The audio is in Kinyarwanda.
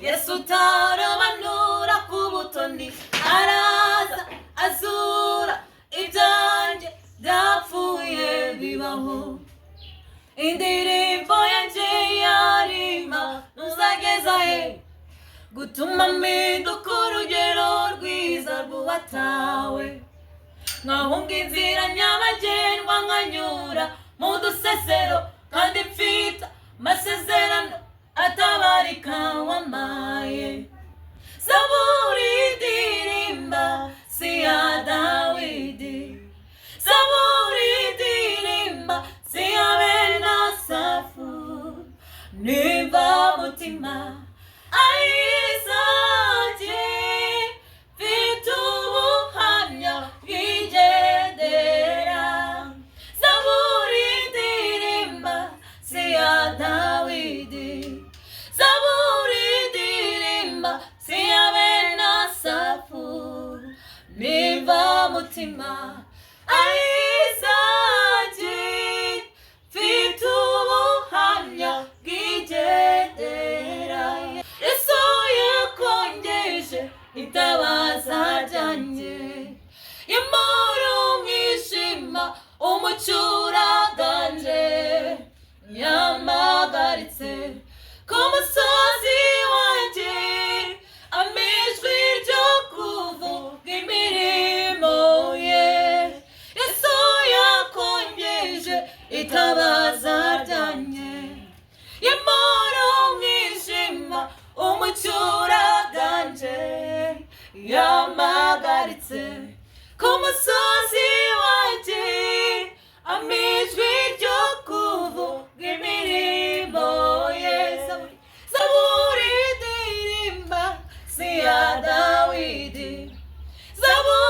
Yesu taramanura ku butoni, araza azura ibyanjye byapfuye bibaho. Indirimbo yanjye yarima ntuzageza he, gutuma mpinduka urugero rwiza rw'uwatawe. Nkahunga inzira nyabagendwa nkanyura mu dusesero, kandi mfite amasezerano atabarika wamaye. Zaburi ndirimba si ya Dawidi, zaburi ndirimba si ya bene Asafu, nimba mutima ayizanjye mfite ubuhamya bwigendera. Zaburi ndirimba si ya Dawidi, zaburi ndirimba si ya bene Asafu, nimba mutima ayizanjye mfite ubuhamya bwigendera. Yesu yakongeje itabaza ryanjye, imuri umwijima umucyo uraganje. Yampagaritse ku musozi wanjye, amijwi ryo kuvuga imirimo ye. Yesu yakongeje itabaza ryanjye, imuri umwijima umucyo uraganje. Yampagaritse ku musozi wanjye, amijwi ryo kuvuga imirimo ye. Zaburi ndirimba si ya Dawidi, zaburi